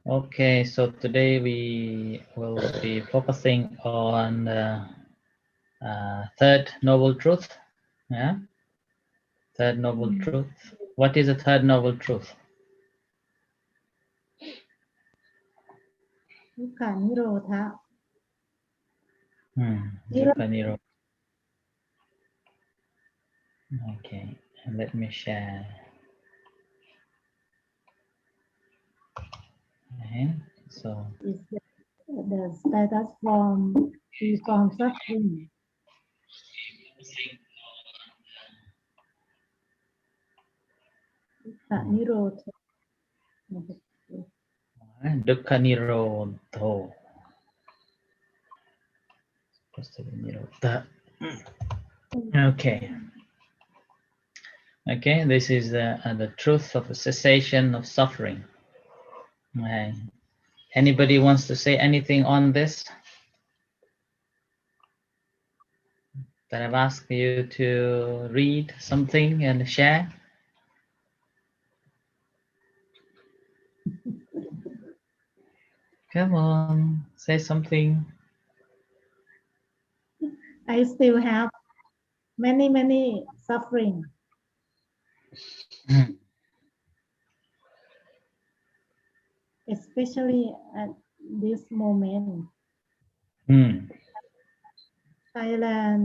Okay, so today we will be focusing on the third noble truth. Yeah, third noble truth. What is the third noble truth? ทุกขานิโรธะ Dukkha Nirodha. Okay, and let me share. Okay, so is the status from free from suffering. ทุกขานิโรธะ Dukkha Nirodho. Supposed to be Nirodha. Okay. Okay, this is the truth of the cessation of suffering. Okay. Anybody wants to say anything on this? That I've asked you to read something and share? Come on, say something. I still have many suffering. Especially at this moment. Thailand,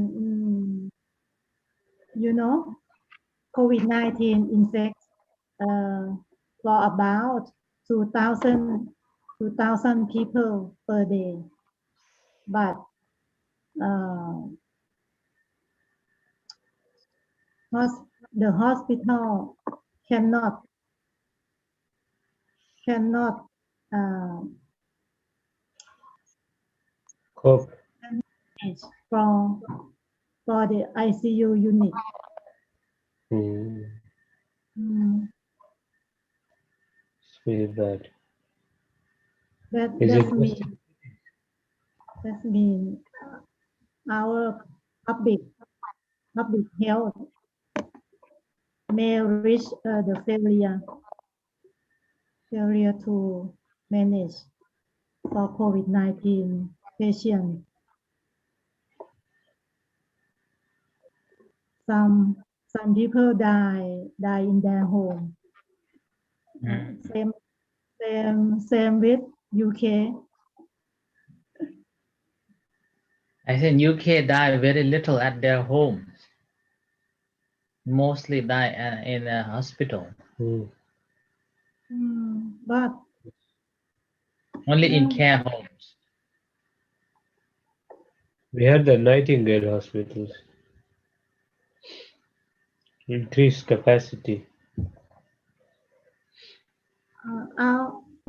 you know, COVID-19 infects for about 2,000 people per day. But the hospital cannot cope for the ICU unit. It's really bad. That means our public health may reach the failure to manage for COVID-19 patients. Some people die in their home. Same with UK. I think UK die very little at their homes. Mostly die in a hospital. But only in care homes. We had the Nightingale hospitals. Increased capacity.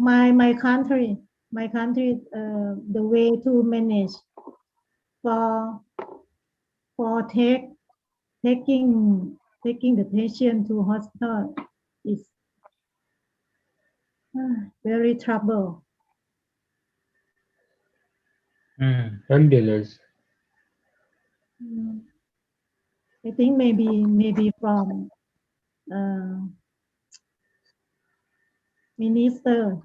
My country, the way to manage for taking the patient to hospital is very trouble. Ambulance. I think maybe from health minister,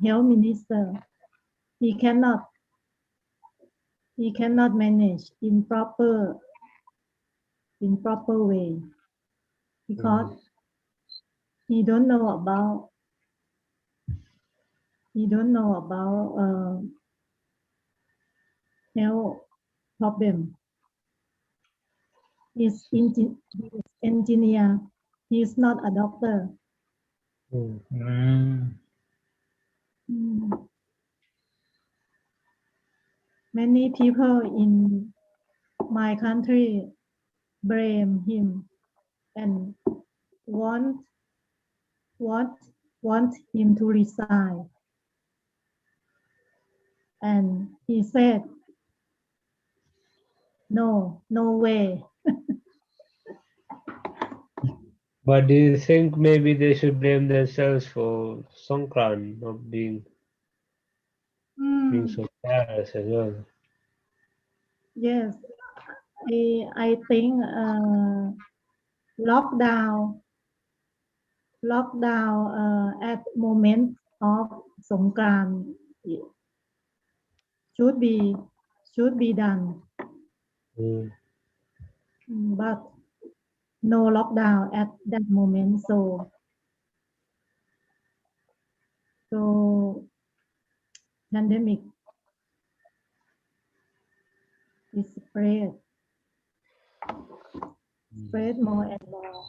he cannot manage in proper way because he don't know about health problem. He's engineer. He's not a doctor. Many people in my country blame him and want him to resign. And he said, no way. But do you think maybe they should blame themselves for Songkran not being so careless as well? Yes, I think lockdown at moment of Songkran should be done, Mm. but no lockdown at that moment. So pandemic is spread more and more.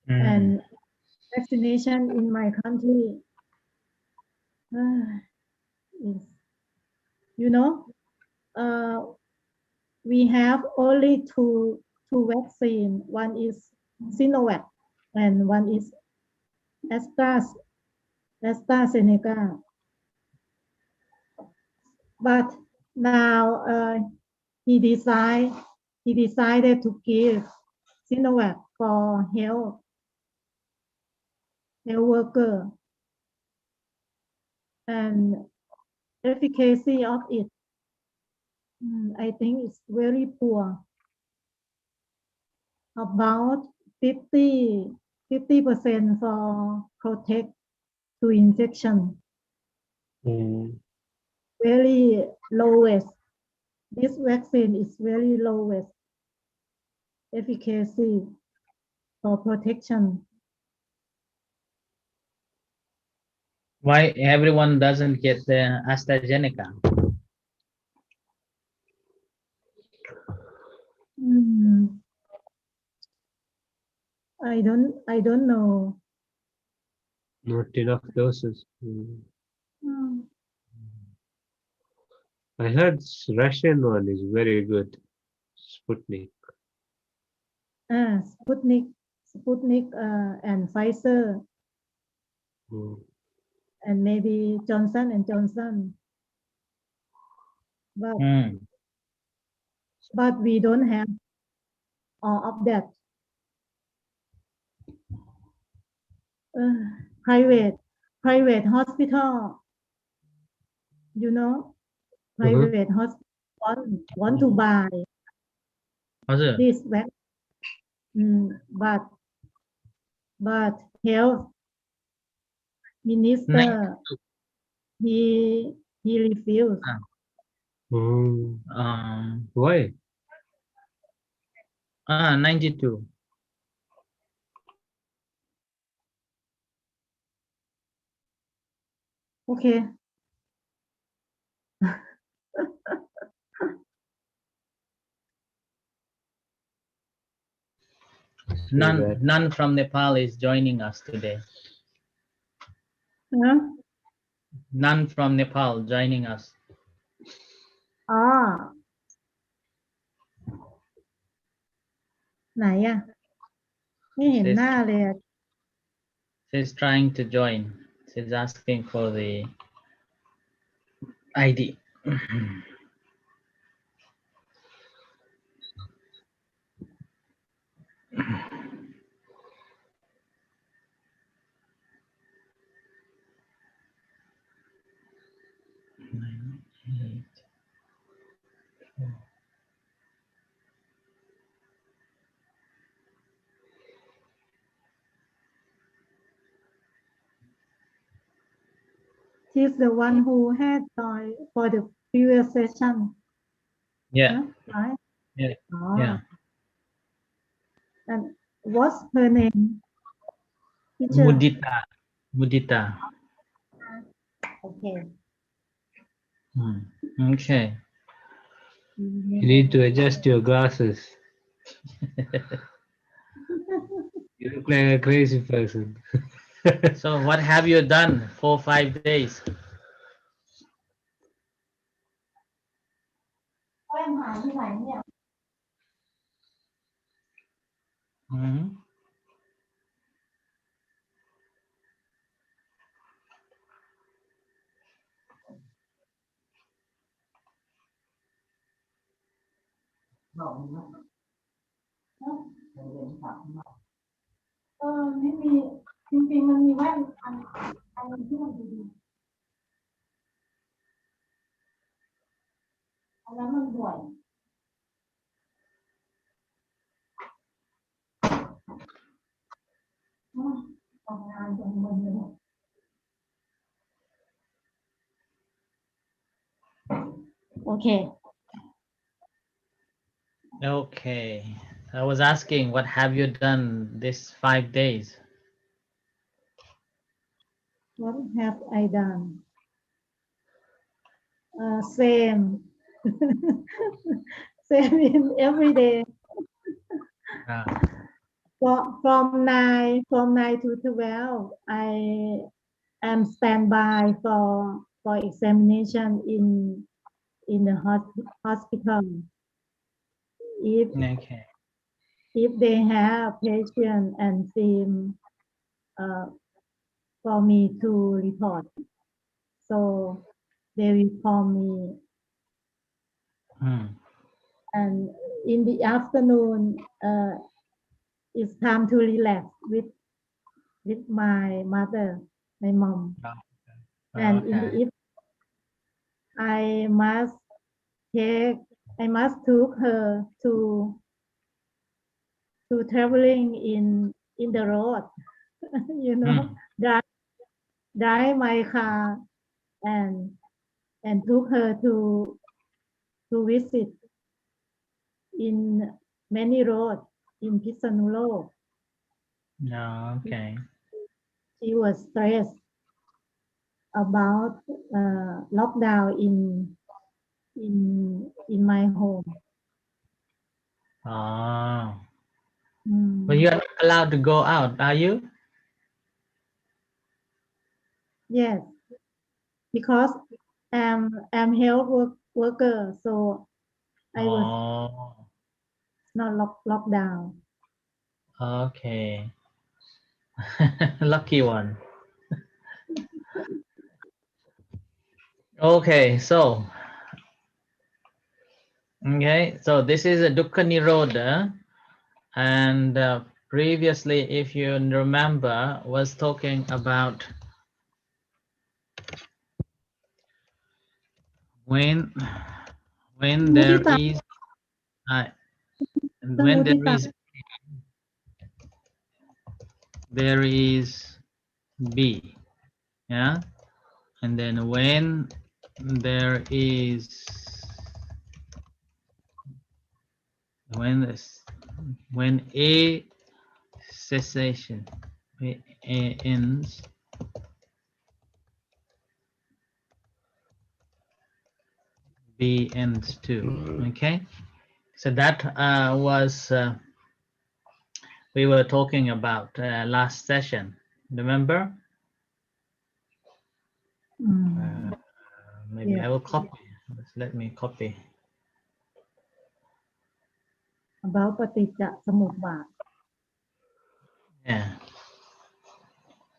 And vaccination in my country is, you know, we have only two vaccine. One is Sinovac and one is AstraZeneca. But now he decided to give Sinovac for health worker, and efficacy of it, I think it's very poor, about 50% for protect to infection, Mm. very lowest. This vaccine is very lowest efficacy for protection. Why everyone doesn't get the AstraZeneca? I don't know. Not enough doses. Mm. I heard Russian one is very good. Sputnik. Sputnik and Pfizer, Mm. and maybe Johnson and Johnson. But we don't have all of that. Private hospital, you know, private hospital want to buy this vaccine, but health minister he refused. Why? 92. Okay. None from Nepal is joining us today. Huh? None from Nepal joining us. ไหนอ่ะไม่เห็นหน้าเลย She's trying to join. She's asking for the ID. She's the one who had joined for the previous session. Yeah. Huh? Right? Yeah. Yeah. And what's her name? Teacher? Mudita. Okay. Okay. You need to adjust your glasses. You look like a crazy person. So what have you done for 5 days?ไม่มีจริงๆมันมีแว่นอันที่มันดีๆอันนั้นมันบ่อยทำงานจนมึนเลย Okay. Okay. I was asking, what have you done this 5 days? What have I done? Same. Same in every day. Ah, From 9 to 12, I am standby for examination in the hospital. okay. If they have patient and team for me to report, so they will call me. Hmm. And in the afternoon, it's time to relax with my mother, my mom. And in the Okay. evening, I must take, I must took her to traveling in the road, you know, Hmm. drive my car and took her to visit in many roads in Pisanulok. No, okay. She was stressed about lockdown in my home. Oh. But Mm, you are not allowed to go out, are you? yes, because I'm worker, so I was Oh, not locked down. okay. Lucky one. Okay, so this is a dukkha nirodha, and previously, if you remember, was talking about when there Mudita, is uh, when mudita. there is B, yeah, and then when there is when A cessation A ends, B ends too. Okay, so that was we were talking about last session. Remember? Maybe Yes, I will copy. Let me copy. about ปฏิจจสมุปบาท Yeah.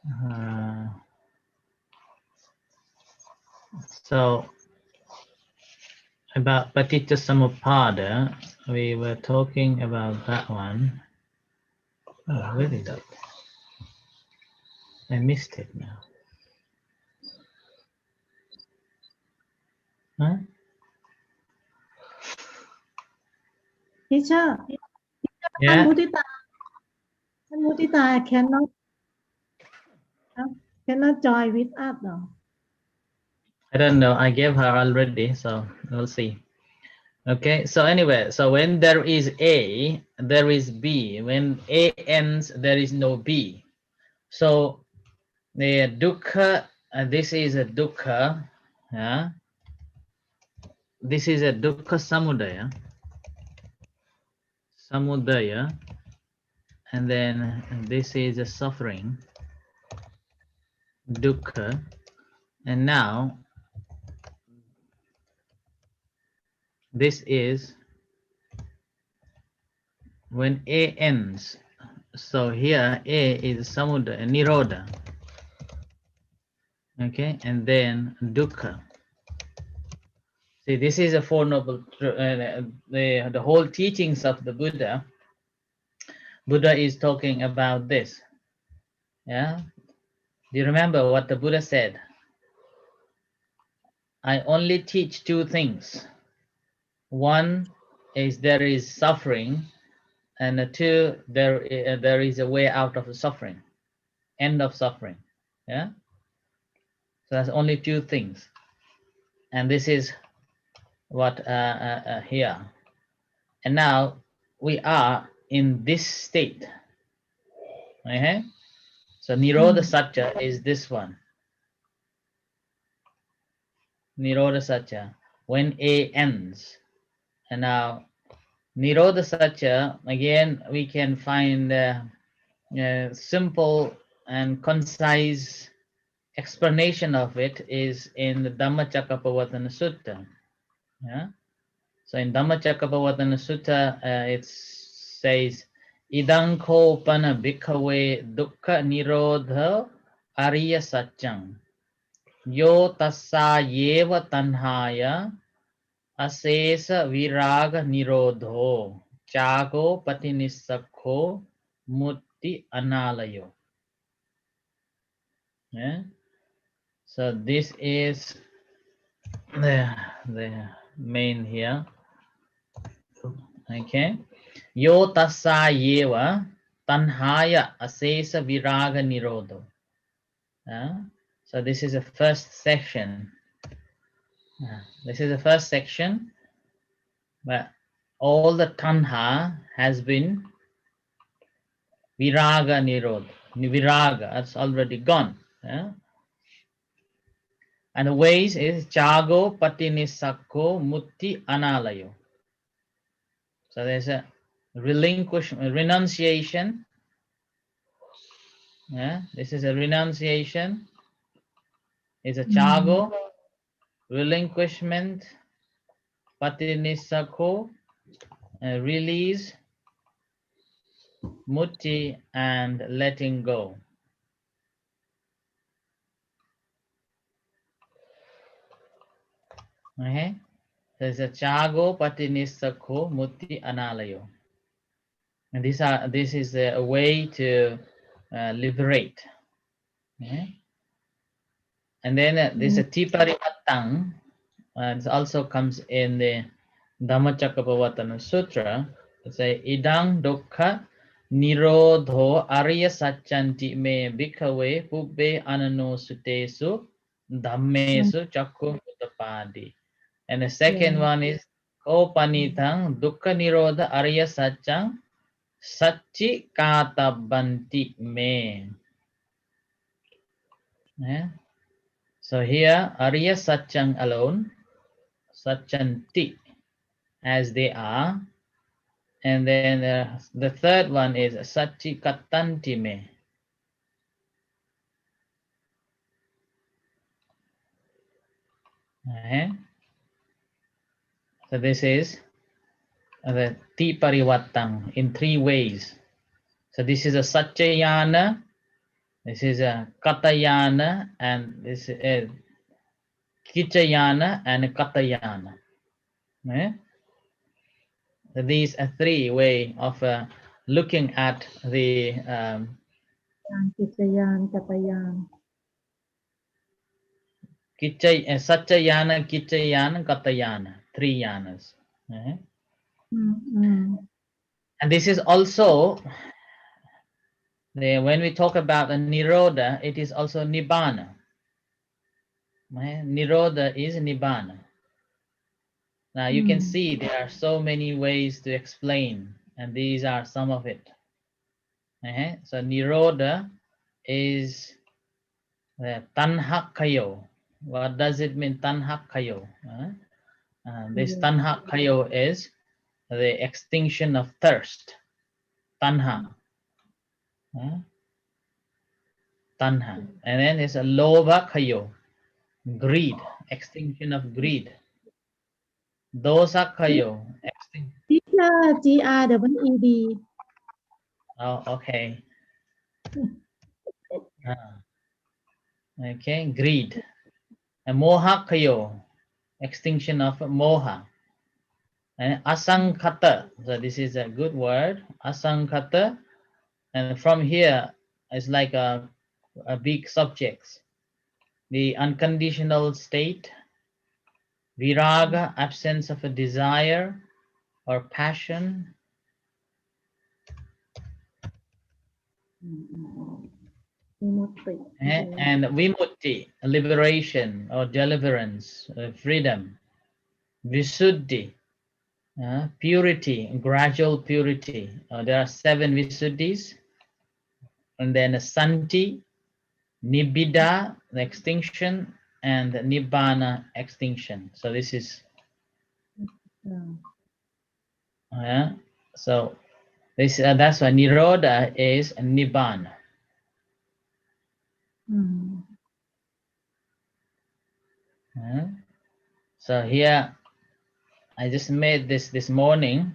Uh, so about paticca samuppada, we were talking about that one. Oh, where is it? I missed it now. Huh? Teacher, Yeah. and Mudita cannot join with us though. I don't know. I gave her already, so we'll see. Okay. So anyway, so when there is A, there is B. When A ends, there is no B. So the dukkha, this is a dukkha. Yeah. This is a dukkha samudaya. Samudaya. And then this is a suffering. Dukkha. And now this is when A ends. So here A is samudaya, nirodha. Okay, and then dukkha. See, this is a four noble. The whole teachings of the Buddha. Buddha is talking about this. Yeah. Do you remember what the Buddha said? I only teach two things. One is there is suffering, and two, there is a way out of the suffering, end of suffering. Yeah. So that's only two things, and this is what here. And now we are in this state. Okay? So nirodha satya is this one. Nirodha satya, when A ends. And now nirodha satya, again, we can find simple and concise explanation of it is in the Dhammacakkappavattana Sutta. Yeah? So in Dhammacakkappavattana Sutta, it says, Idankopana bhikkhave dukkha nirodha ariya satyam yo tassa yeva tanhaya asesa viraga nirodho chago patinissakho mutti analayo. Yeah? So this is the main here. Okay. Yo tassa yeva tanhaya asesa viraga nirodho. So this is the first section. This is the first section where all the tanha has been viraga nirodha. Viraga, that's already gone. Yeah? And the ways is chago patinisakko mutti analayo. So there's a renunciation. Yeah, this is a renunciation. It's a chago, relinquishment, patinisakko, release, mutti, and letting go. Okay, there's a chago, patinisakko, mutti, analayo. And this is a way to liberate. Okay? And then there's a tiparivattang. It also comes in the Dhammacakkappavattana Sutra. It's a idang dukkha nirodho arya satyanti me bhikkhave pubbe anano sutesu dhammesu chakku mutapadi. And the second one is kopanithang dukkha nirodha arya satyang Sachi katabanti me. Yeah. So here Arya Satyang alone, Satyanti as they are, and then the third one is Sachi katanti me. Okay. So this is the Tiparivattang in three ways. So this is a Satyayana, this is a Katayana, and this is Kichayana and Katayana. Okay. These are three ways of looking at the Satyayana, Kichayana, Katayana, three yanas. And this is also, when we talk about the nirodha, it is also nibbana. Nirodha is nibbana. Now you can see there are so many ways to explain, and these are some of it. So nirodha is tanhakayo. What does it mean, tanhakayo? This tanhakayo is the extinction of thirst. Tanha. Tanha. And then there's a lobhakayo, greed, extinction of greed. Dosakayo, Teacher, GRWED. Oh, okay. Okay, greed. And mohakayo, extinction of moha. And asankhata, so this is a good word, asankhata. And from here, it's like a big subjects. The unconditional state, viraga, absence of a desire or passion. And vimutti, liberation or deliverance, freedom. Visuddhi, purity, gradual purity. There are 7 Visuddhis, and then Santi, Nibbida, the extinction, and Nibbana, extinction. So this is, so this that's why nirodha is Nibbana. So here I just made this morning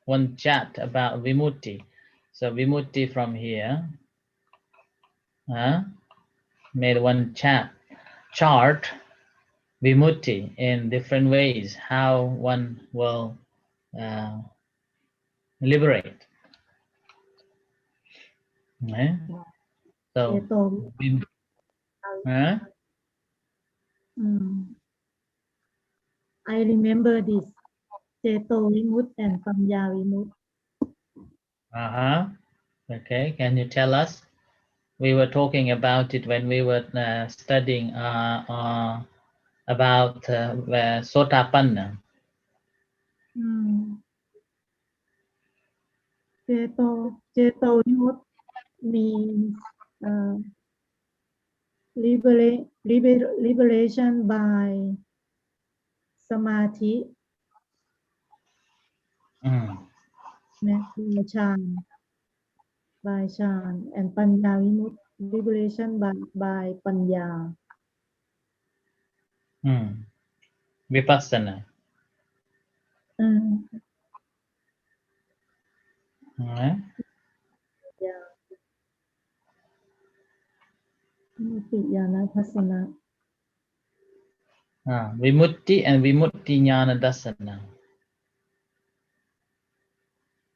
one chat about Vimutti. So Vimutti from here, made one chart Vimutti in different ways, how one will liberate. So, I remember this. Ceto Vimut and Panya Vimut. Okay, can you tell us? We were talking about it when we were studying about Sotapanna. Ceto Vimut means liberation by samadhi, by Chan, and Panya Vimut, liberation by Panya. Vipassana. Vimutti and Vimutti Jnana Dasana.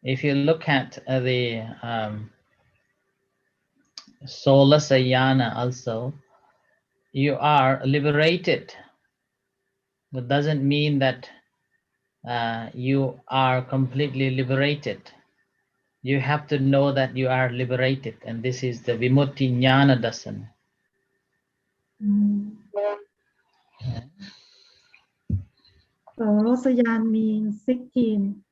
If you look at the Solasayana also, you are liberated. That doesn't mean that you are completely liberated. You have to know that you are liberated, and this is the Vimutti Jnana Dasana. So Rosayan means 16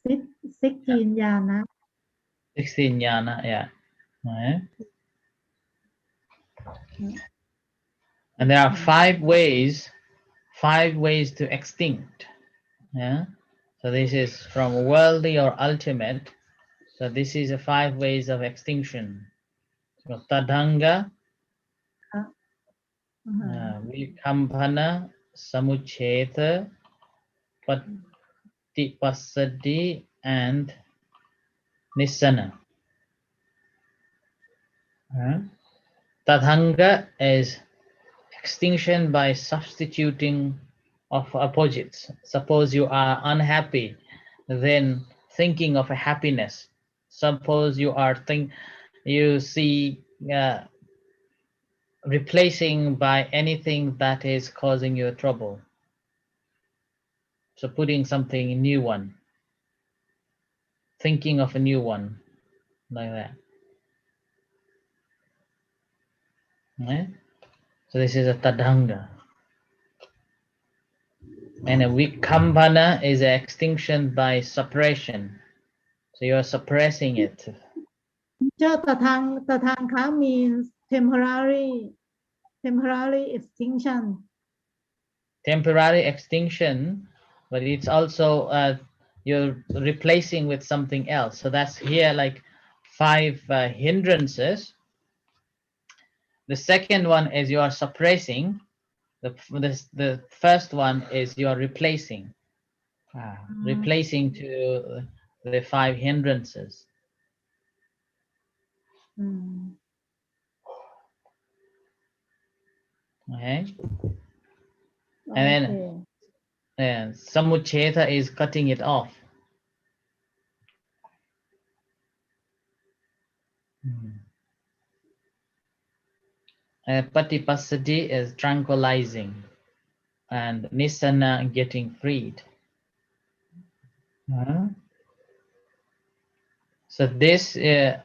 jhana. 16 jnana, yeah. And there are 5 ways to extinct. So this is from worldly or ultimate. So this is a 5 ways of extinction. So Tadanga, Vikambhana, Samucheta, Patipasadi, and Nissana. Tadanga is extinction by substituting of opposites. Suppose you are unhappy, then thinking of a happiness. Suppose you see replacing by anything that is causing you trouble. So putting something new one, thinking of a new one, like that. So this is a tadanga. And a vikambhana is an extinction by suppression. So you are suppressing it. Tatangka means temporary extinction. Temporary extinction, but it's also you're replacing with something else. So that's here like 5 hindrances. The second one is you are suppressing. The first one is you are replacing. Replacing to the 5 hindrances. Okay. And then samucheta is cutting it off. Patipasadi is tranquilizing, and Nisana getting freed. So this is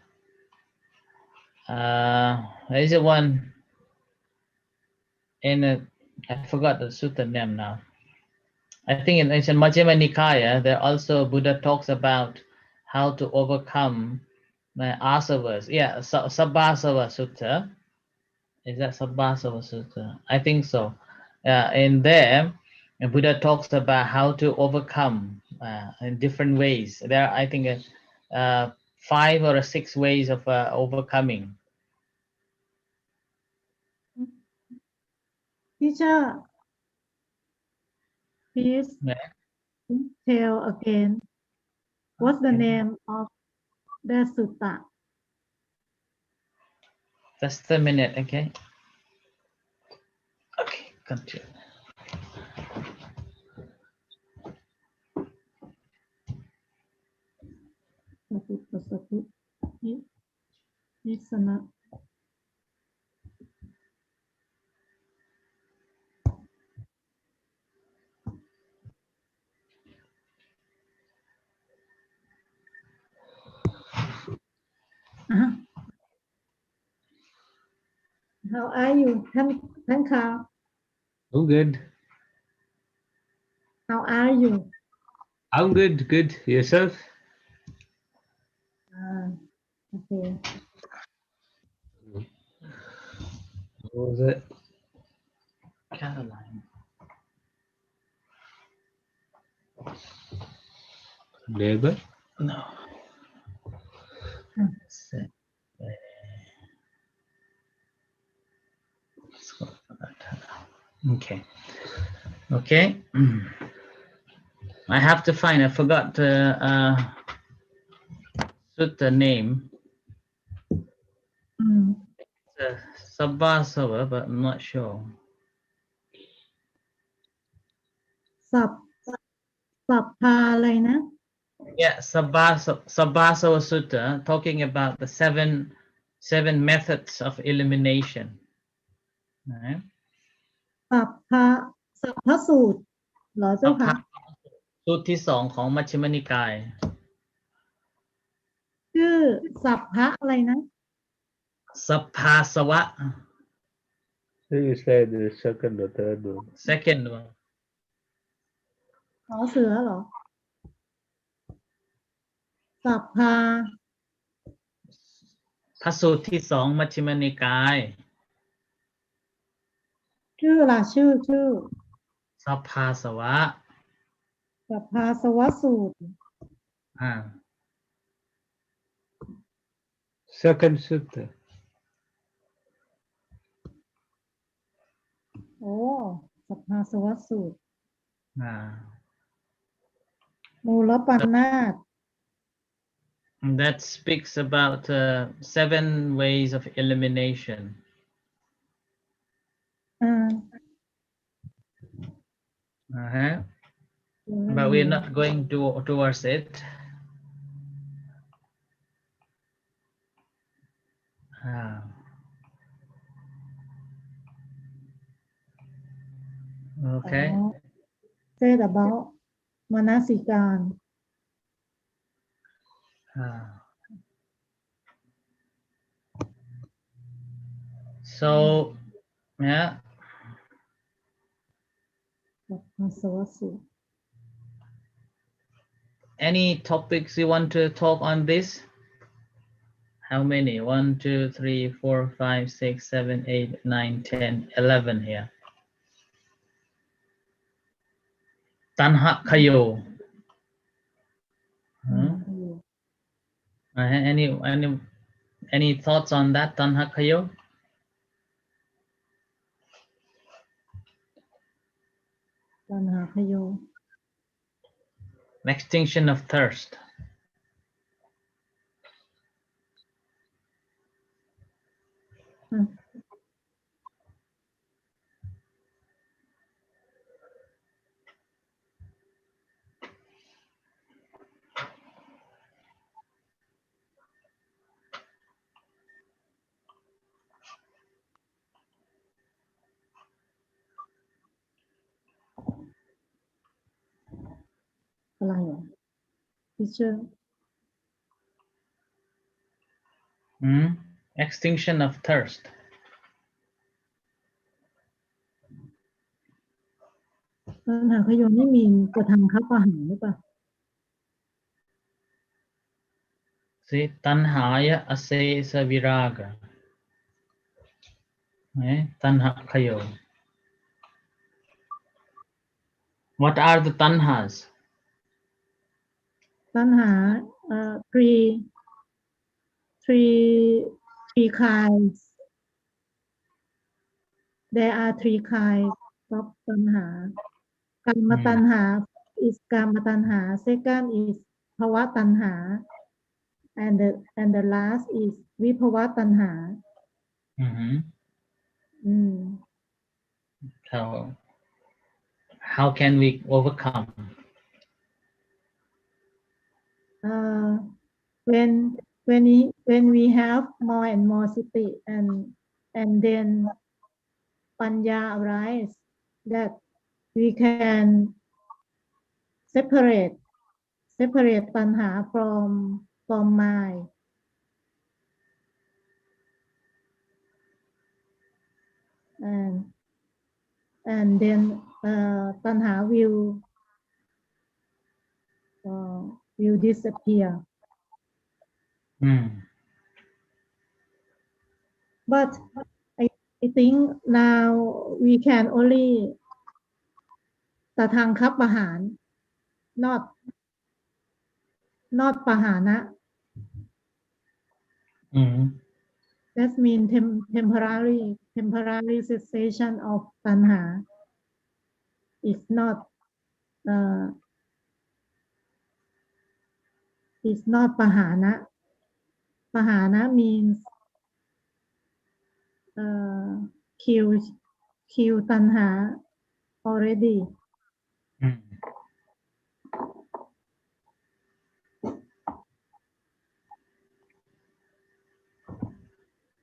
a one in I forgot the sutta name now. I think in ancient Majjhima Nikaya, there also Buddha talks about how to overcome asavas. Yeah, Sabbasava Sutta. Is that Sabbasava Sutta? I think so. In there, Buddha talks about how to overcome in different ways. There are, I think, 5 or 6 ways of overcoming. Teacher, please Yeah. tell again what's the name of the sutta? Just a minute, okay? Okay, continue. Nisana. How are you, Thankar? I'm good. How are you? I'm good. Good. Yourself? Okay. What was it? Caroline. Neighbor? No. Okay. Okay. I have to find. I forgot the sutta name. Sabbasava, but I'm not sure. สับพาอะไรนะ Yeah, Sabbasava Sutta, talking about the seven methods of elimination. Right? สับพาสัพพสูตรเหรอเจ้าค่ะ สูตรที่ 2ของมัชฌิมนิกาย ชื่อสัพพะอะไรนะ สัพพาสวะ So you said the second or third one. second one ขอเสือเหรอ สัพพา พระสูตรที่ 2มัชฌิมนิกาย ชื่อล่ะชื่อ สัพพาสวะ สัพพาสวสูตร Second sutta. โอ้สัพพาสวสูตร มูลปัญนาต that speaks about 7 ways of elimination. อ่า But we're not going towards it. Okay. said about มนสิการ So, yeah. สัพพาสวสูตร Any topics you want to talk on this? How many? 1, 2, 3, 4, 5, 6, 7, 8, 9, 10, 11 here. Tanha kayo. Any thoughts on that? Tanha kayo? Extinction of thirst. อะไรอ่ะ teacher Extinction of thirst. ตัณหาขยโยนี่มีกระทำคับประหารหรือเปล่า See, tanhaya asesa viraga. Tanha kayo. What are the tanhas? ตัณหาthree kinds there are three kinds of ตัณหากามตัณหา is กามตัณหา second is ภวตัณหา and the last is วิภวตัณหา So, how can we overcome? When we have more and more sati and then panya arise that we can separate tanha from mind and then tanha will disappear. But I think now we can only ตทางคับประหาร not ปหานะ that means temporary cessation of tanha is not pahana. Pahana means kill tanha already.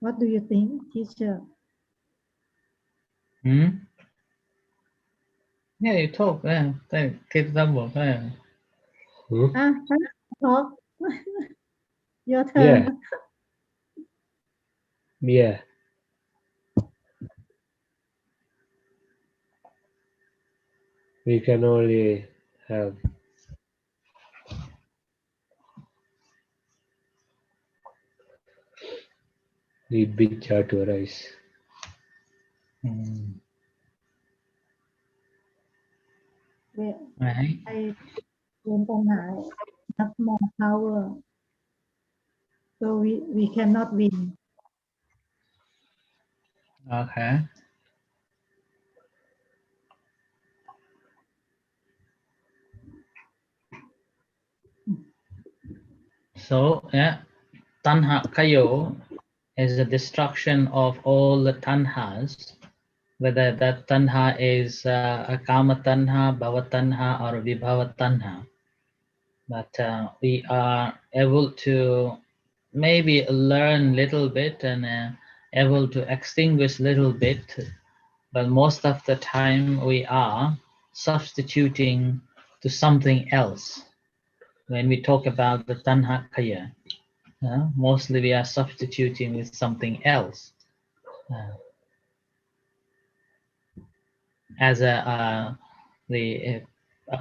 What do you think, teacher? Yeah, you talk. Keep them work. Talk. Your turn. Yeah. We can only have the vidya to arise. Right. I have more power, so we cannot win. Okay. So, tanha kayo is the destruction of all the tanhas, whether that tanha is a kama tanha, bhava tanha, or vibhava tanha. But we are able to maybe learn little bit and able to extinguish little bit, but most of the time we are substituting to something else. When we talk about the tanha kaya, mostly we are substituting with something else. As a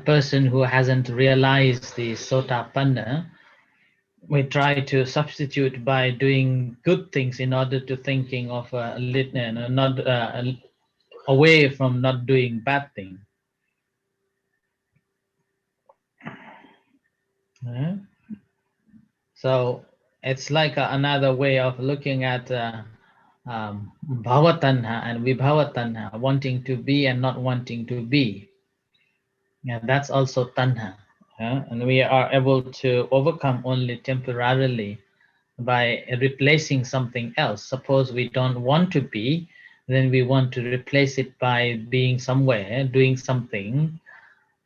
person who hasn't realized the sotapanna, we try to substitute by doing good things in order to thinking of not away from not doing bad thing. So it's like another way of looking at bhavatanha and vibhavatanha, wanting to be and not wanting to be. And that's also tanha. And we are able to overcome only temporarily by replacing something else. Suppose we don't want to be, then we want to replace it by being somewhere, doing something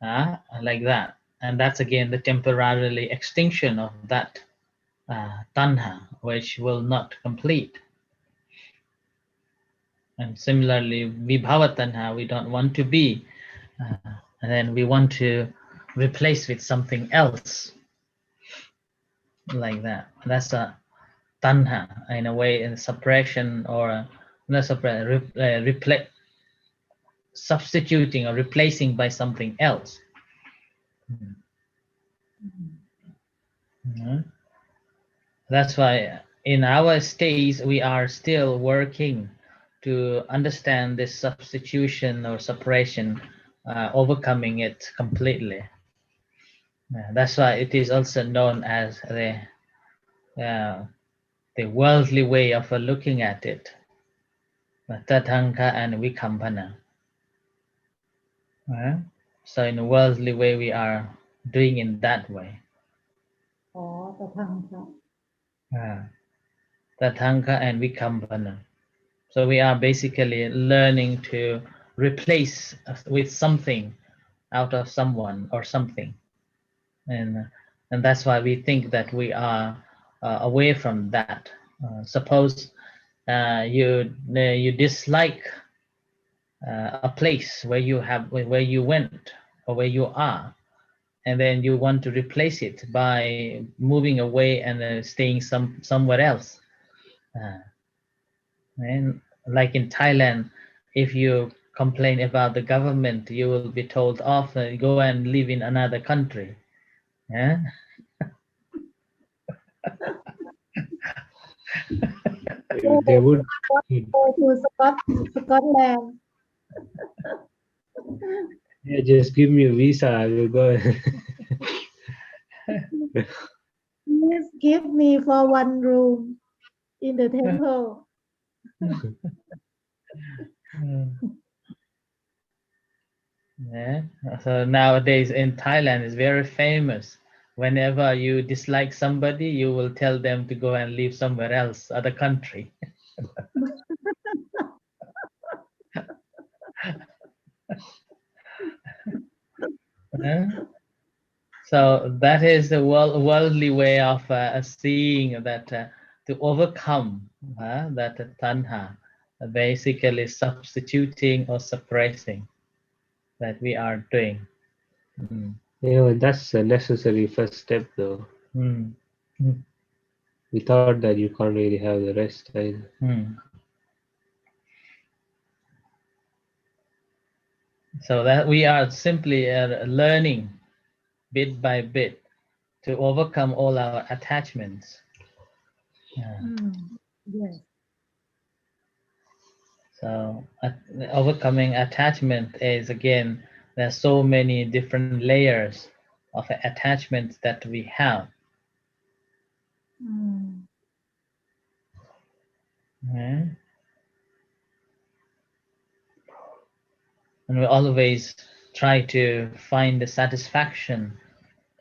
like that. And that's again the temporarily extinction of that tanha, which will not complete. And similarly, vibhava tanha, we don't want to be, and then we want to replace with something else, like that. That's a tanha, in a way, in suppression or not suppression, substituting or replacing by something else. That's why in our stage we are still working to understand this substitution or separation, overcoming it completely. That's why it is also known as the worldly way of looking at it, Tathanga and Vikampana. So in a worldly way we are doing in that way. อ๋อตะทังค่ะ Tathanga and Vikampana. So we are basically learning to replace with something out of someone or something, and that's why we think that we are away from that. Suppose you dislike a place where you went or where you are, and then you want to replace it by moving away and staying somewhere else. And like in Thailand, if you complain about the government, you will be told off, go and live in another country. Yeah? They would. go to Scotland. Yeah, just give me a visa. I will go. Please give me for one room in the temple. Yeah. So nowadays in Thailand it's very famous. Whenever you dislike somebody, you will tell them to go and live somewhere else, other country. Yeah. So that is the worldly way of seeing that to overcome that tanha, basically substituting or suppressing that we are doing. Yeah, that's a necessary first step, though. Without that, you can't really have the rest either. So that we are simply learning bit by bit to overcome all our attachments. Yes. So overcoming attachment is, again, there are so many different layers of attachments that we have. And we always try to find the satisfaction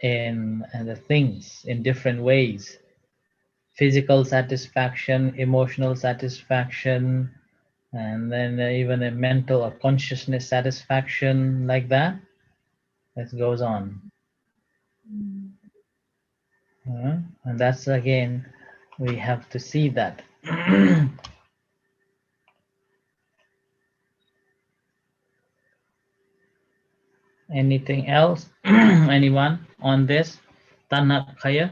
in the things in different ways. Physical satisfaction, emotional satisfaction, and then even a mental or consciousness satisfaction, like that. That goes on. And that's, again, we have to see that. Anything else? Anyone on this? Tanha Khaya?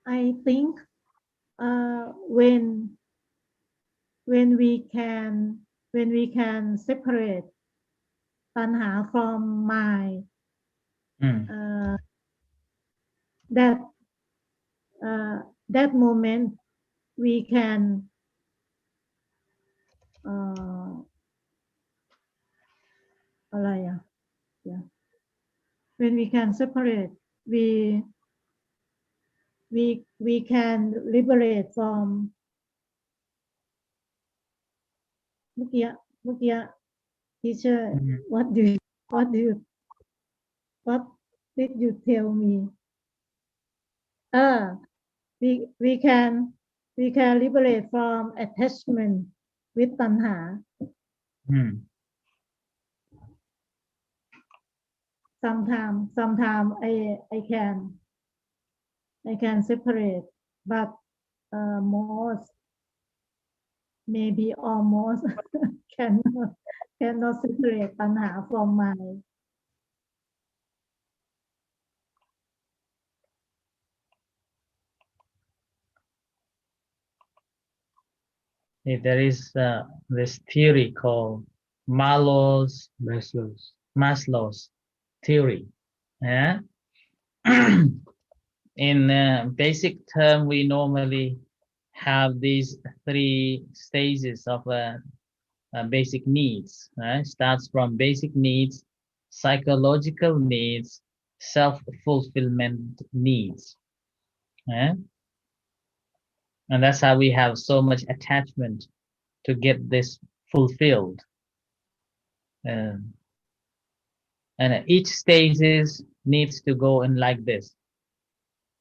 I think when we can separate tanha from mind, that moment we can when we can separate, we can liberate from เมื่อกี้ teacher what did you tell me we can liberate from attachment with tanha. Sometimes I can separate, but most, maybe almost cannot separate tanha from mind. there is this theory called Maslow's theory. Yeah. In basic term, we normally have these three stages of basic needs. Starts from basic needs, psychological needs, self-fulfillment needs. And that's how we have so much attachment to get this fulfilled. And each stages needs to go in like this.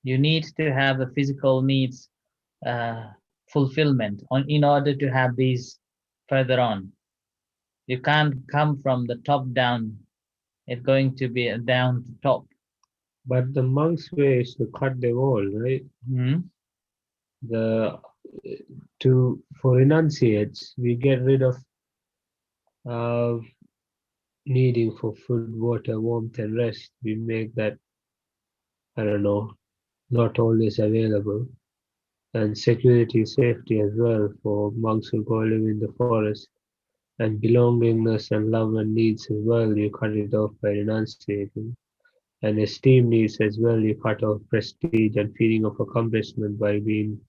You need to have a physical needs fulfillment in order to have these further on. You can't come from the top down. It's going to be a down to top. But the monk's way is to cut them all, right? For renunciates, we get rid of needing for food, water, warmth, and rest. We make that, I don't know, not always available. And security, safety as well for monks who go live in the forest. And belongingness and love and needs as well, you cut it off by renunciating. And esteem needs as well, you cut off prestige and feeling of accomplishment by being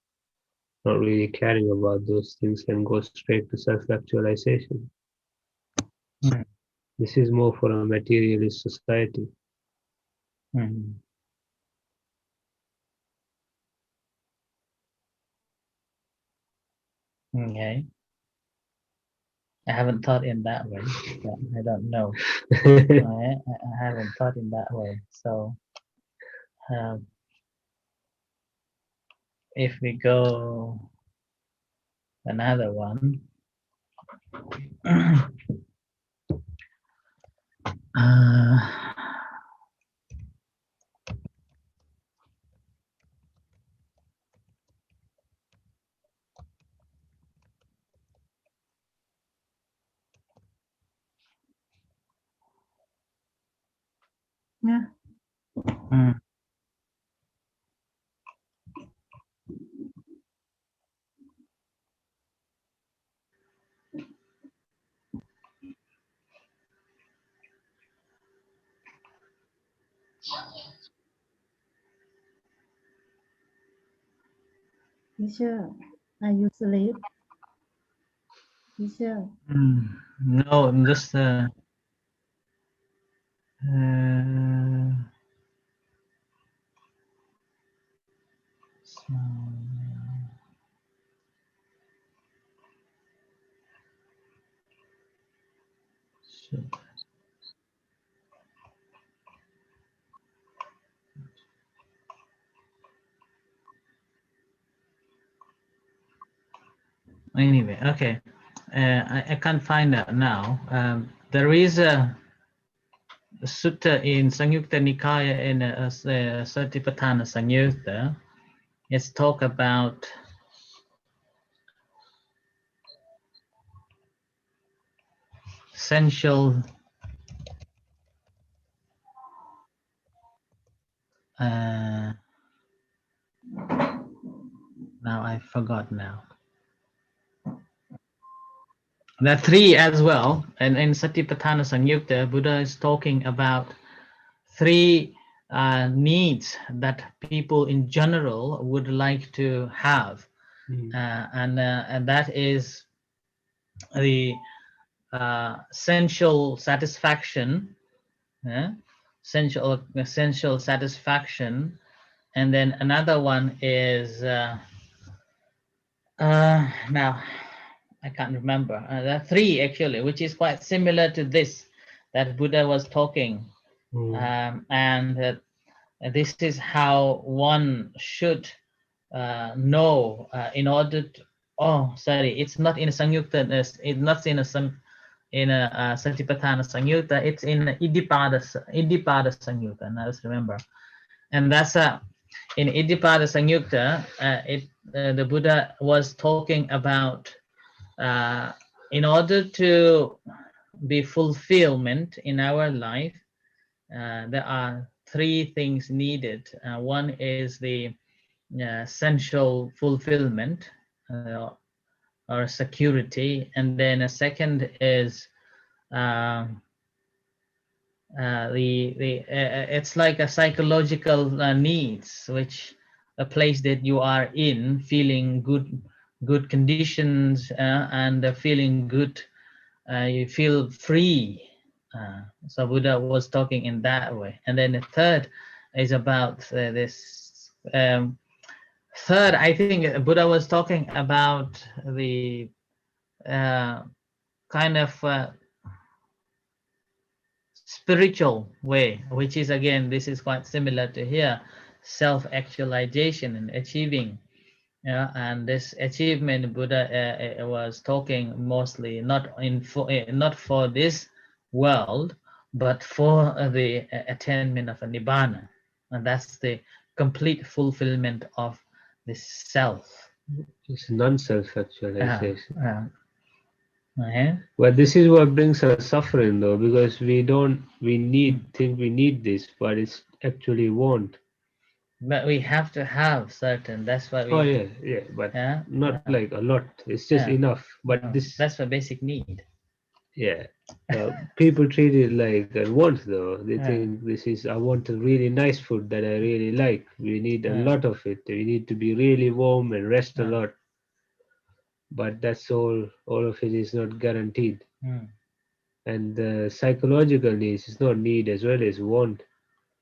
not really caring about those things and go straight to self-actualization. This is more for a materialist society. Okay. I haven't thought in that way. I don't know. I haven't thought in that way. So if we go another one. Yeah. Teacher, are you asleep? Teacher. No, I'm just anyway, okay. I can't find that now. There is a sutta in Samyukta Nikaya in Satipatthana Samyutta. It's talk about essential now I forgot now. There are three as well, and in Satipatthana Samyutta, Buddha is talking about three needs that people in general would like to have, and that is the sensual satisfaction, sensual satisfaction, and then another one is now I can't remember. There are three actually, which is quite similar to this that Buddha was talking, and this is how one should know in order to. Oh, sorry, it's not in a Samyutta. It's not in a Satipatthana Samyutta. It's in Iddhipada Samyutta. Now let's remember, and that's in Iddhipada Samyutta. The Buddha was talking about in order to be fulfillment in our life, there are three things needed. One is the sensual fulfillment, or security, and then a second is it's like a psychological needs, which a place that you are in, feeling good conditions, and feeling good, you feel free. So Buddha was talking in that way. And then the third is about this. Third, I think Buddha was talking about the kind of spiritual way, which is, again, this is quite similar to here, self-actualization and achieving. Yeah, and this achievement Buddha was talking mostly not for this world, but for the attainment of a nibbana, and that's the complete fulfillment of the self. It's non-self-actualization. Uh-huh. But this is what brings us suffering, though, because we think we need this, but it's actually want. But we have to have certain. That's why we. Oh yeah, but not like a lot. It's just enough. But this. That's a basic need. Yeah, people treat it like a want, though. They think this is, I want a really nice food that I really like. We need a lot of it. We need to be really warm and rest a lot. But that's all of it is not guaranteed. And the psychological needs is not need as well as want.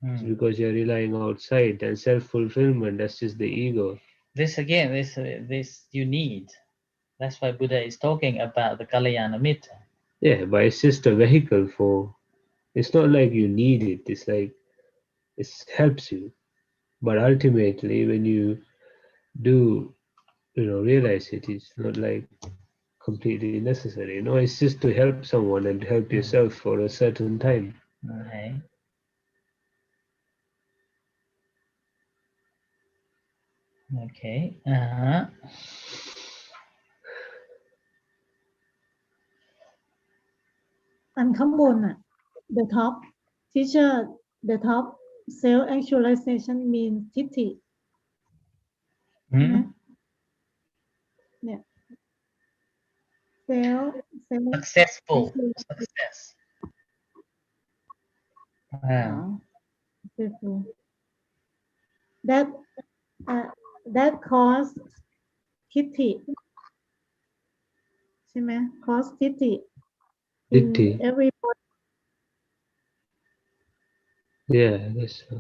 It's because you're relying outside, and self-fulfillment, that's just the ego. This again, this you need. That's why Buddha is talking about the Kalyana Mitta. Yeah, but it's just a vehicle for, it's not like you need it. It's like, it helps you. But ultimately, when you do, realize it, it's not like completely necessary. No, it's just to help someone and help yourself for a certain time. Okay. Okay. And ข้างบน the top teacher, the top self actualization means ทิฏฐิ เนี่ย self Successful success. Successful. That cause ทิฏฐิ ใช่ไหม cause ทิฏฐิ in everybody. Yeah, that's so.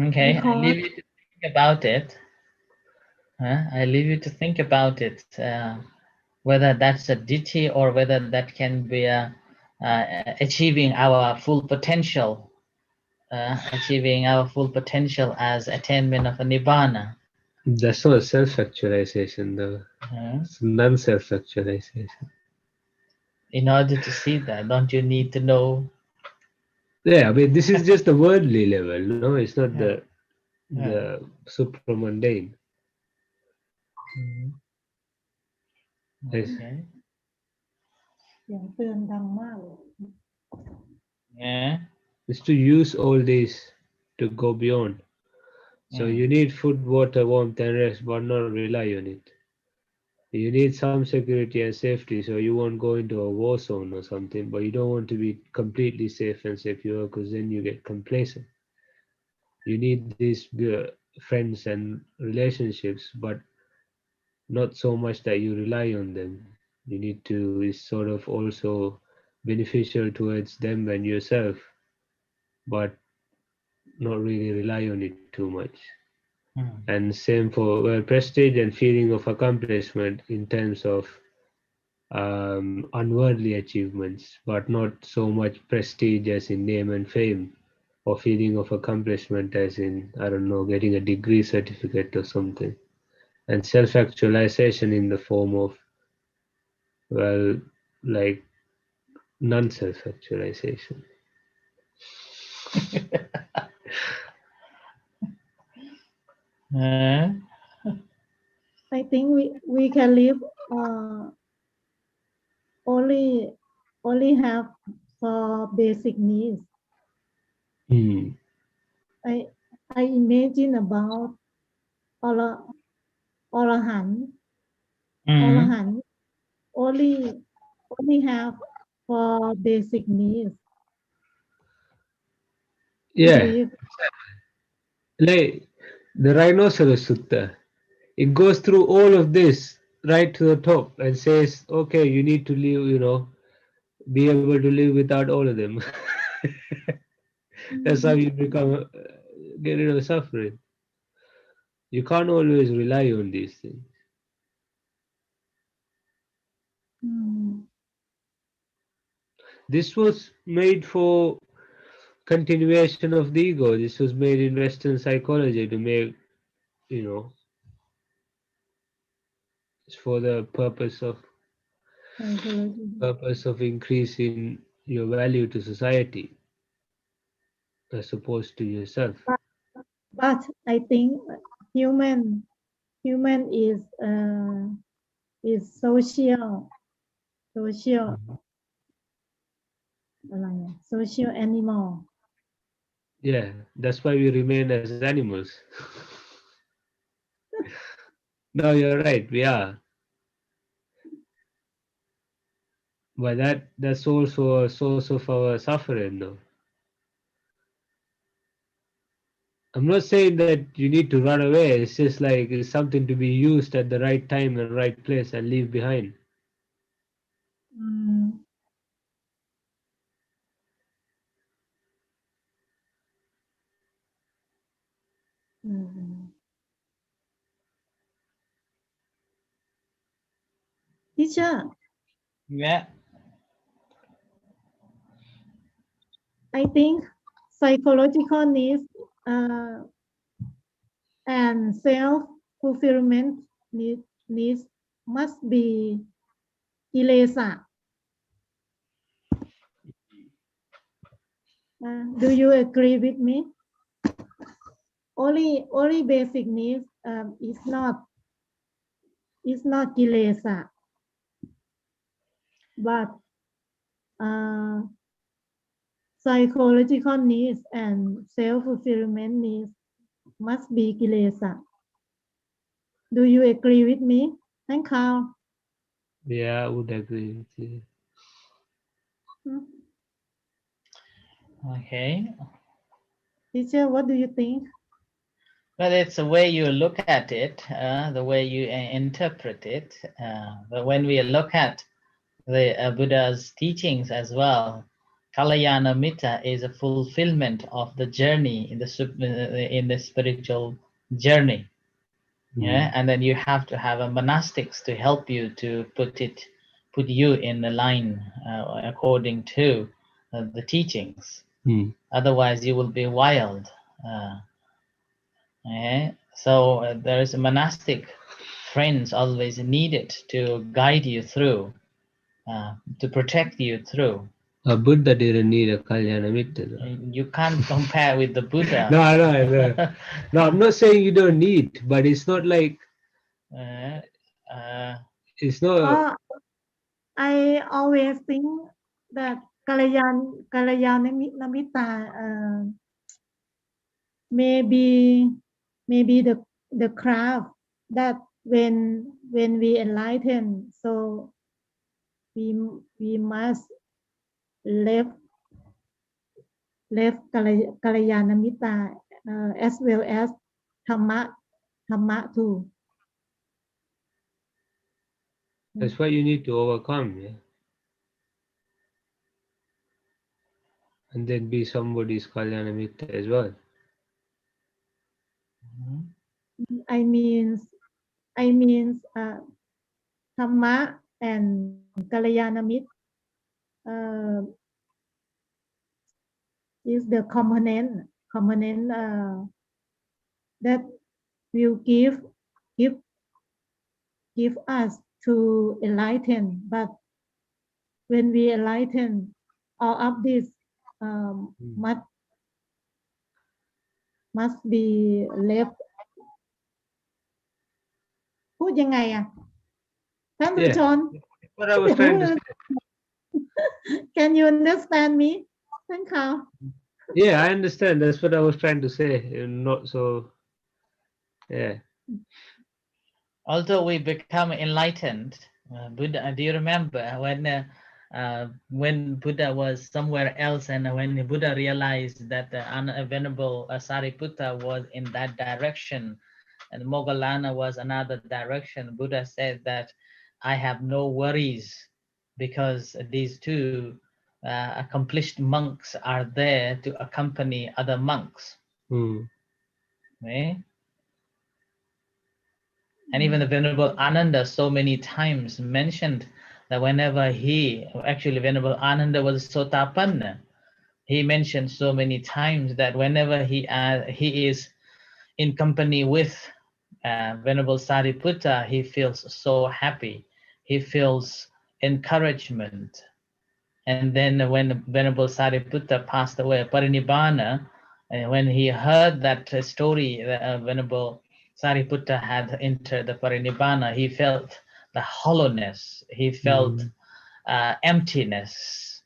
Okay, I leave you to think about it. I leave you to think about it, whether that's a ditthi or whether that can be achieving our full potential, as attainment of a nibbana. That's not self-actualization, though. It's non-self-actualization. In order to see that, don't you need to know? Yeah, I mean, this is just the worldly level, no? It's not the supramundane. Okay. เสียงเตือนดังมากเลย Yeah. Is to use all this to go beyond. So you need food, water, warmth, and rest, but not rely on it. You need some security and safety, so you won't go into a war zone or something, but you don't want to be completely safe and secure, because then you get complacent. You need these friends and relationships, but not so much that you rely on them. You need to is sort of also beneficial towards them and yourself, but not really rely on it too much. And same for prestige and feeling of accomplishment in terms of unworldly achievements, but not so much prestige as in name and fame, or feeling of accomplishment as in, I don't know, getting a degree certificate or something. And self-actualization in the form of, well, like non-self-actualization. I think we can live only have for basic needs. I imagine about อรอรหันต์ Mhm. อรหันต์ only have for basic needs. What do Yeah, you like the rhinoceros sutta. It goes through all of this right to the top and says, okay, you need to live, be able to live without all of them. That's how you become, get rid of suffering. You can't always rely on these things. This was made for continuation of the ego. This was made in Western psychology to make, it's for the psychology? purpose of increasing your value to society as opposed to yourself. But I think human is social อะไรอะ social animal. Yeah, that's why we remain as animals. No, you're right, we are. But that's also a source of our suffering, though. I'm not saying that you need to run away. It's just like it's something to be used at the right time and right place and leave behind. Teacher, Yeah. I think psychological needs and self-fulfillment needs must be กิเลสะ Do you agree with me? Only basic needs is not กิเลสะ but psychological needs and self-fulfillment needs must be กิเลสะ Do you agree with me? Thank you. Yeah, I would agree with you. Okay. Teacher, what do you think? But it's the way you look at it, the way you interpret it. But when we look at the Buddha's teachings as well, Kalayana Mitta is a fulfillment of the journey in the spiritual journey. Yeah, and then you have to have a monastics to help you to put you in the line according to the teachings. Otherwise, you will be wild. So there is a monastic friends always needed to guide you through, to protect you through. A Buddha didn't need a Kalyana Mitta. You can't compare with the Buddha. No, I'm not saying you don't need, but it's not like it's not. I always think that Kalayana Mitta maybe the craft that when we enlighten, so we must left Kalayana Mitta as well as Dhamma too. That's why you need to overcome, yeah, and then be somebody's Kalyana Mitta as well. I means Dhamma and Kalayana Mitta is the component that will give us to enlighten. But when we enlighten, all of this must be left. พูดยังไงอ่ะท่านผู้ชม What I was trying to say. Can you understand me? Thank you. Yeah, I understand. That's what I was trying to say. Not so. Yeah. Although we become enlightened, Buddha, do you remember when Buddha was somewhere else, and when Buddha realized that the Venerable Sariputta was in that direction and Moggallana was another direction, Buddha said that I have no worries because these two accomplished monks are there to accompany other monks. Okay? And even the Venerable Ananda so many times mentioned that whenever Venerable Ananda was Sotapanna, he mentioned so many times that whenever he is in company with Venerable Sariputta, he feels so happy. He feels encouragement. And then when Venerable Sariputta passed away, Parinibbana, when he heard that story, Venerable Sariputta had entered the Parinibbana, he felt the hollowness, he felt emptiness.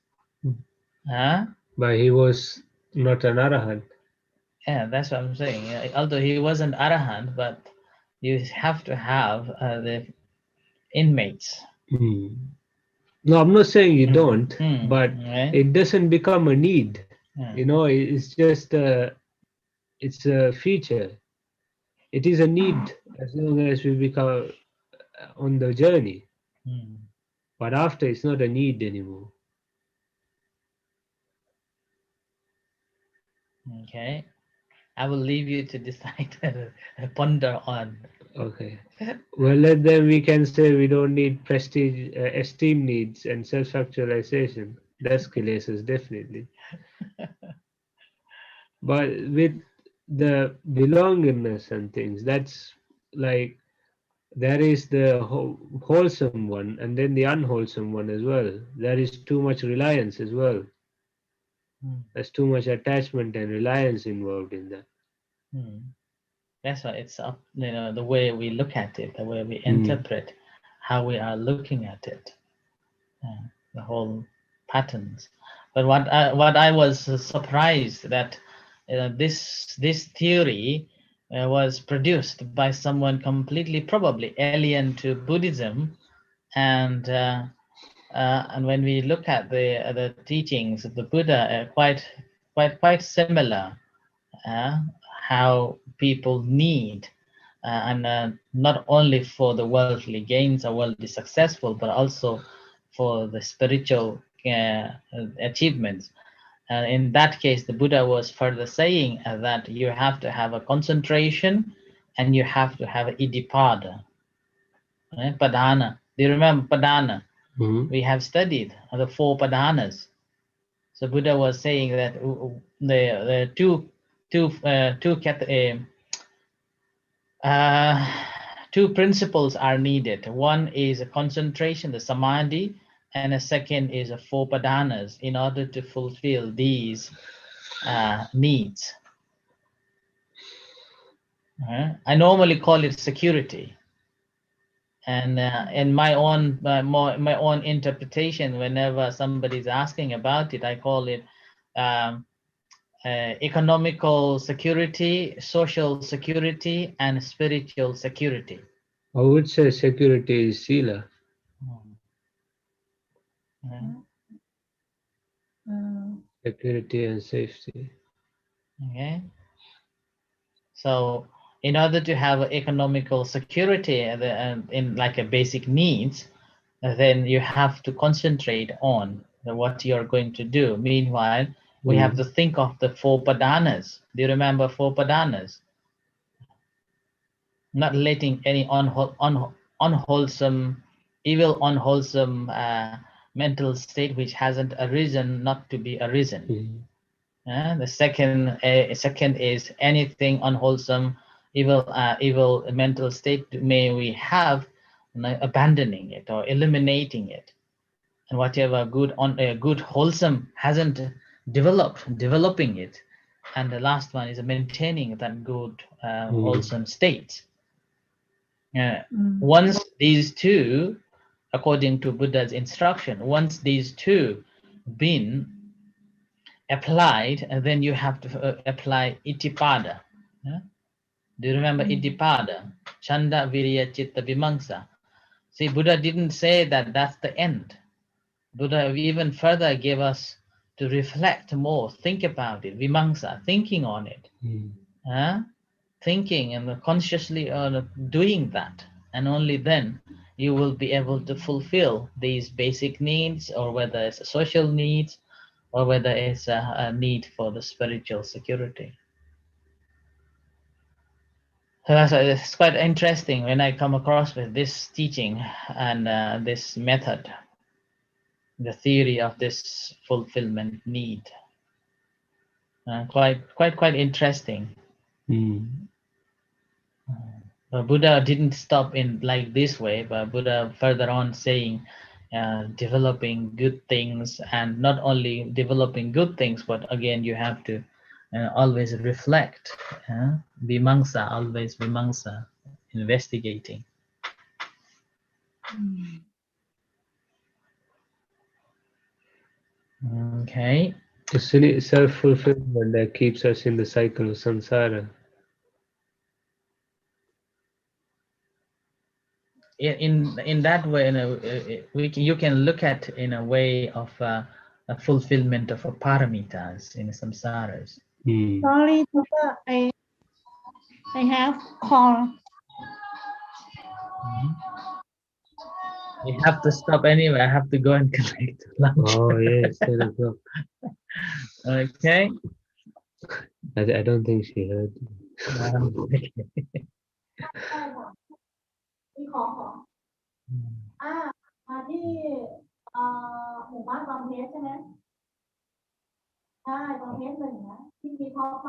But he was not an arahant. Yeah, that's what I'm saying. Although he wasn't arahant, but you have to have the inmates. No, I'm not saying you don't, but right? it doesn't become a need. You know, it's just it's a feature. It is a need as long as we become on the journey. But after, it's not a need anymore. Okay, I will leave you to decide, ponder on. Okay. Well, then we can say we don't need prestige, esteem needs, and self-actualization. That's kilesas, definitely. But with the belongingness and things, that's like there is the wholesome one and then the unwholesome one as well. There is too much reliance as well. There's too much attachment and reliance involved in that. That's why it's up, the way we look at it, the way we interpret, how we are looking at it, the whole patterns. But what I was surprised that this theory was produced by someone completely probably alien to Buddhism, and when we look at the teachings of the Buddha, quite similar. How people need, and not only for the worldly gains or worldly successful, but also for the spiritual achievements. In that case, the Buddha was further saying that you have to have a concentration and you have to have iddhipada. Padana. Do you remember Padana? We have studied the four Padanas. So Buddha was saying that the two principles are needed. One is a concentration, the samadhi, and a second is a four padanas in order to fulfill these needs. I normally call it security, and in my own interpretation, whenever somebody is asking about it, I call it economical security, social security, and spiritual security. I would say security is sila. Security and safety. Okay. So in order to have economical security in like a basic needs, then you have to concentrate on what you're going to do. Meanwhile, we have to think of the four padanas. Do you remember four padanas? Not letting any unwholesome, evil, unwholesome mental state which hasn't arisen not to be arisen. The second is anything unwholesome, evil mental state may we have, abandoning it or eliminating it, and whatever good wholesome hasn't developing it, and the last one is maintaining that good wholesome state. Once these two, according to Buddha's instruction, once these two been applied, and then you have to apply iddhipada. Do you remember iddhipada? Chanda, Virya, Chitta, Vimamsa. See, Buddha didn't say that that's the end. Buddha even further gave us to reflect more, think about it, Vimamsa, thinking on it. Thinking and consciously doing that, and only then you will be able to fulfill these basic needs, or whether it's a social needs, or whether it's a need for the spiritual security. So it's quite interesting when I come across with this teaching and this method, the theory of this fulfillment need. Quite interesting. Buddha didn't stop in like this way, but Buddha further on saying developing good things, and not only developing good things, but again you have to always reflect, vimamsa, always vimamsa, investigating. Okay. The self-fulfillment that keeps us in the cycle of samsara. In that way, you can look at in a way of a fulfillment of a paramitas in samsaras. Sorry, Doctor, I have call. You have to stop anyway. I have to go and collect lunch. Oh yes, 10 o'clock. Okay. I don't think she heard. มีของมาที่หมู่บ้านบางเพชรใช่ไหมใช่บางเพชร1นะที่มีท็อป